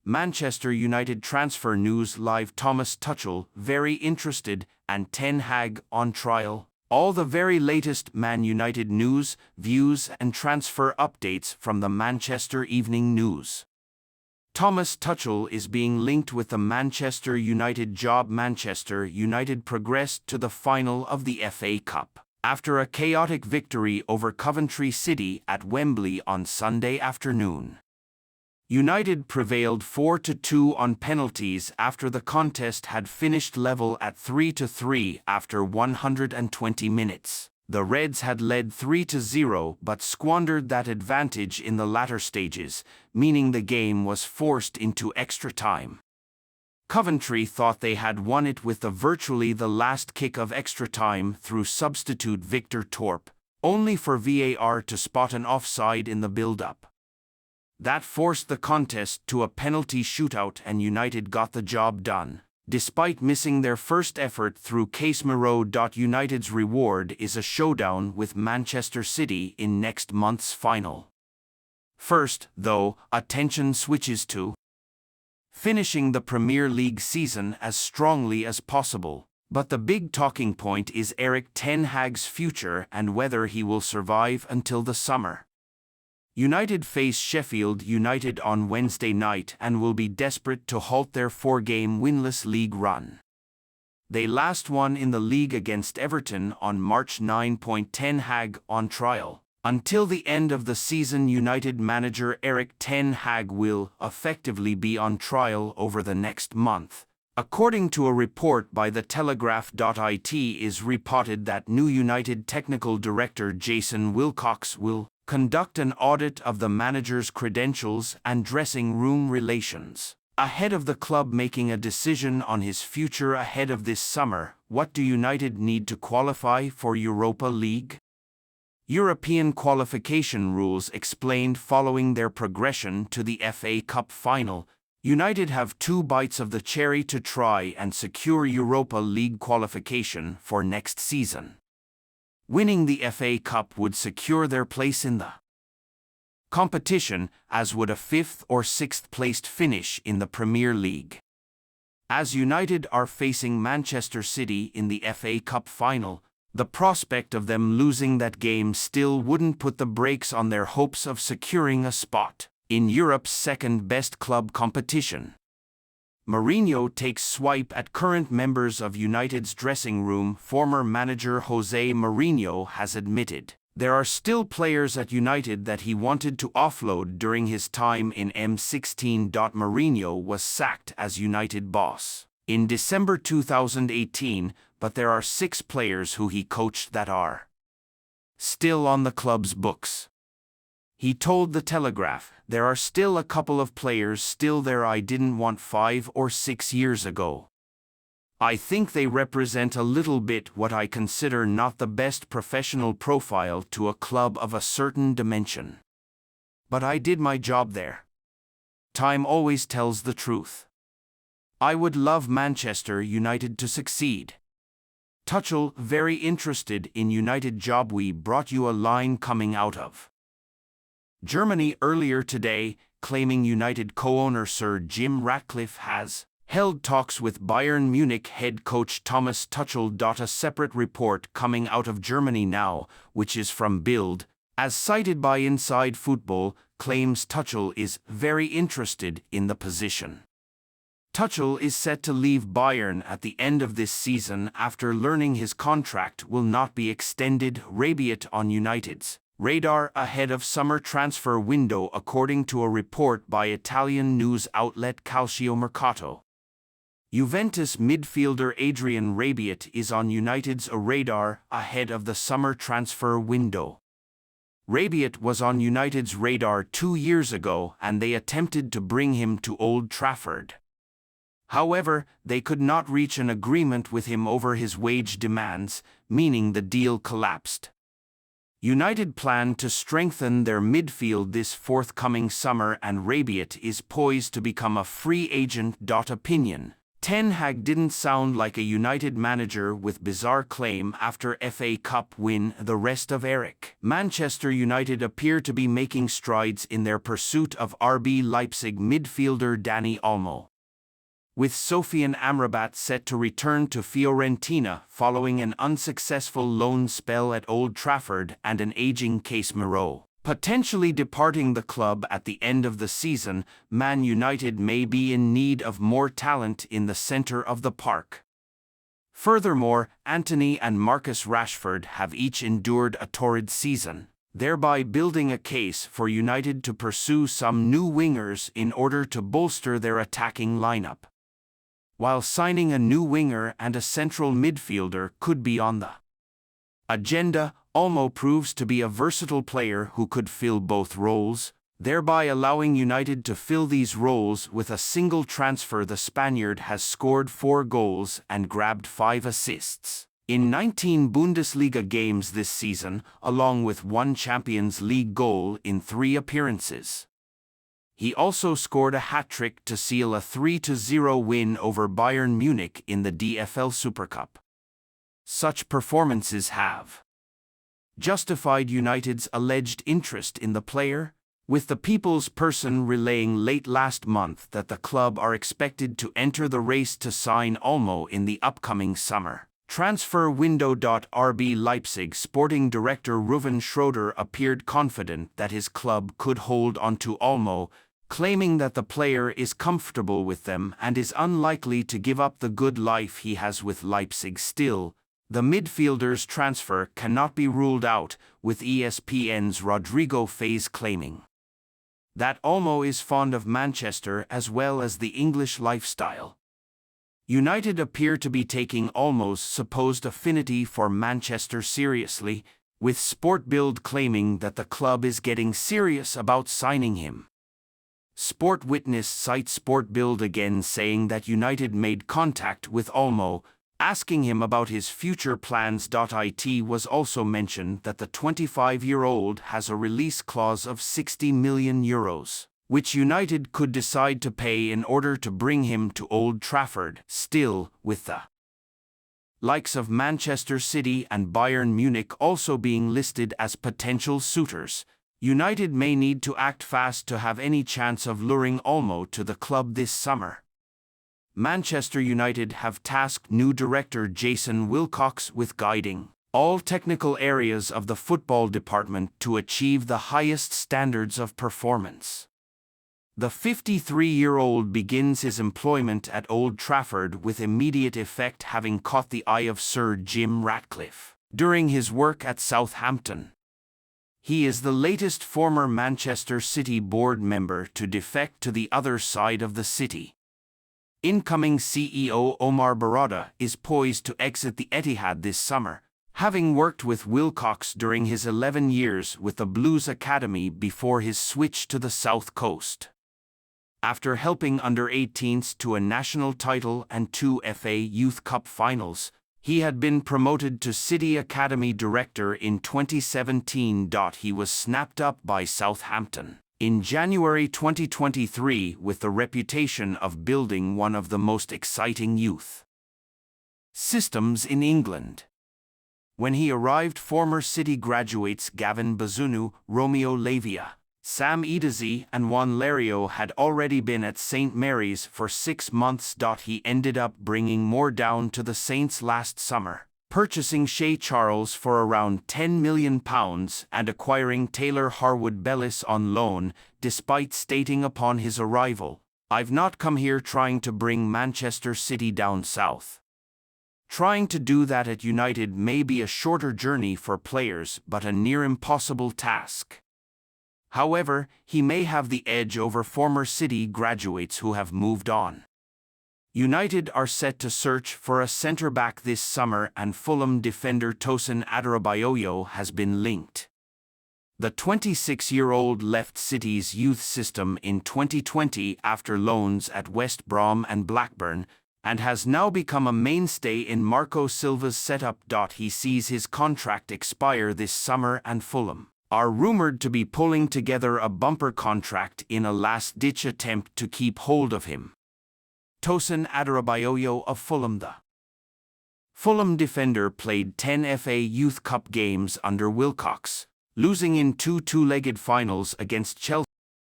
Manchester United transfer news live. Thomas Tuchel, very interested, and Ten Hag on trial. All the very latest Man United news, views and transfer updates from the Manchester Evening News. Thomas Tuchel is being linked with the Manchester United job. Manchester United progressed to the final of the FA Cup after a chaotic victory over Coventry City at Wembley on Sunday afternoon. United prevailed 4-2 on penalties after the contest had finished level at 3-3 after 120 minutes. The Reds had led 3-0 but squandered that advantage in the latter stages, meaning the game was forced into extra time. Coventry thought they had won it with virtually the last kick of extra time through substitute Victor Torp, only for VAR to spot an offside in the build-up. That forced the contest to a penalty shootout and United got the job done, despite missing their first effort through Casemiro. United's reward is a showdown with Manchester City in next month's final. First, though, attention switches to finishing the Premier League season as strongly as possible. But the big talking point is Erik ten Hag's future and whether he will survive until the summer. United face Sheffield United on Wednesday night and will be desperate to halt their 4-game winless league run. They last won in the league against Everton on March 9. Ten Hag on trial. Until the end of the season, United manager Erik ten Hag will effectively be on trial over the next month. According to a report by The Telegraph. It is reported that new United technical director Jason Wilcox will conduct an audit of the manager's credentials and dressing room relations. Ahead of the club making a decision on his future ahead of this summer, what do United need to qualify for Europa League? European qualification rules explained following their progression to the FA Cup final. United have 2 bites of the cherry to try and secure Europa League qualification for next season. Winning the FA Cup would secure their place in the competition, as would a 5th or 6th placed finish in the Premier League. As United are facing Manchester City in the FA Cup final, the prospect of them losing that game still wouldn't put the brakes on their hopes of securing a spot in Europe's second-best club competition. Mourinho takes swipe at current members of United's dressing room. Former manager Jose Mourinho has admitted there are still players at United that he wanted to offload during his time in M16. Mourinho was sacked as United boss in December 2018, but there are 6 players who he coached that are still on the club's books. He told The Telegraph, "There are still a couple of players still there I didn't want 5 or 6 years ago. I think they represent a little bit what I consider not the best professional profile to a club of a certain dimension. But I did my job there. Time always tells the truth. I would love Manchester United to succeed." Tuchel, very interested in United job. We brought you a line coming out of Germany earlier today, claiming United co-owner Sir Jim Ratcliffe has held talks with Bayern Munich head coach Thomas Tuchel. A separate report coming out of Germany now, which is from Bild, as cited by Inside Football, claims Tuchel is very interested in the position. Tuchel is set to leave Bayern at the end of this season after learning his contract will not be extended. Rabiot on United's radar ahead of summer transfer window, according to a report by Italian news outlet Calciomercato. Juventus midfielder Adrian Rabiot is on United's radar ahead of the summer transfer window. Rabiot was on United's radar 2 years ago and they attempted to bring him to Old Trafford. However, they could not reach an agreement with him over his wage demands, meaning the deal collapsed. United plan to strengthen their midfield this forthcoming summer and Rabiot is poised to become a free agent. Opinion. Ten Hag didn't sound like a United manager with bizarre claim after FA Cup win the rest of Eric. Manchester United appear to be making strides in their pursuit of RB Leipzig midfielder Dani Olmo, with Sofian Amrabat set to return to Fiorentina following an unsuccessful loan spell at Old Trafford and an aging Casemiro potentially departing the club at the end of the season. Man United may be in need of more talent in the centre of the park. Furthermore, Antony and Marcus Rashford have each endured a torrid season, thereby building a case for United to pursue some new wingers in order to bolster their attacking lineup. While signing a new winger and a central midfielder could be on the agenda, Olmo proves to be a versatile player who could fill both roles, thereby allowing United to fill these roles with a single transfer. The Spaniard has scored 4 goals and grabbed 5 assists in 19 Bundesliga games this season, along with 1 Champions League goal in 3 appearances. He also scored a hat-trick to seal a 3-0 win over Bayern Munich in the DFL Super Cup. Such performances have justified United's alleged interest in the player, with the People's Person relaying late last month that the club are expected to enter the race to sign Olmo in the upcoming summer transfer window. RB Leipzig sporting director Ruven Schroeder appeared confident that his club could hold onto Olmo, claiming that the player is comfortable with them and is unlikely to give up the good life he has with Leipzig. Still, the midfielder's transfer cannot be ruled out, with ESPN's Rodrigo Fez claiming that Olmo is fond of Manchester as well as the English lifestyle. United appear to be taking Olmo's supposed affinity for Manchester seriously, with Sportbild claiming that the club is getting serious about signing him. Sport Witness cites Sportbild again, saying that United made contact with Olmo, asking him about his future plans. It was also mentioned that the 25-year-old has a release clause of €60 million, which United could decide to pay in order to bring him to Old Trafford. Still, with the likes of Manchester City and Bayern Munich also being listed as potential suitors, United may need to act fast to have any chance of luring Olmo to the club this summer. Manchester United have tasked new director Jason Wilcox with guiding all technical areas of the football department to achieve the highest standards of performance. The 53-year-old begins his employment at Old Trafford with immediate effect, having caught the eye of Sir Jim Ratcliffe during his work at Southampton. He is the latest former Manchester City board member to defect to the other side of the city. Incoming CEO Omar Barada is poised to exit the Etihad this summer, having worked with Wilcox during his 11 years with the Blues Academy before his switch to the South Coast. After helping under-18s to a national title and 2 FA Youth Cup finals, he had been promoted to City Academy Director in 2017. He was snapped up by Southampton in January 2023 with the reputation of building one of the most exciting youth systems in England. When he arrived, former City graduates Gavin Bazunu, Romeo Lavia, Sam Edazi and Juan Lario had already been at St. Mary's for 6 months. He ended up bringing more down to the Saints last summer, purchasing Shea Charles for around £10 million and acquiring Taylor Harwood-Bellis on loan, despite stating upon his arrival, "I've not come here trying to bring Manchester City down south." Trying to do that at United may be a shorter journey for players but a near impossible task. However, he may have the edge over former City graduates who have moved on. United are set to search for a centre-back this summer, and Fulham defender Tosin Adarabioyo has been linked. The 26-year-old left City's youth system in 2020 after loans at West Brom and Blackburn, and has now become a mainstay in Marco Silva's setup. He sees his contract expire this summer, and Fulham are rumoured to be pulling together a bumper contract in a last-ditch attempt to keep hold of him. Tosin Adarabioyo of Fulham. The Fulham defender played 10 FA Youth Cup games under Wilcox, losing in two two-legged finals against Chelsea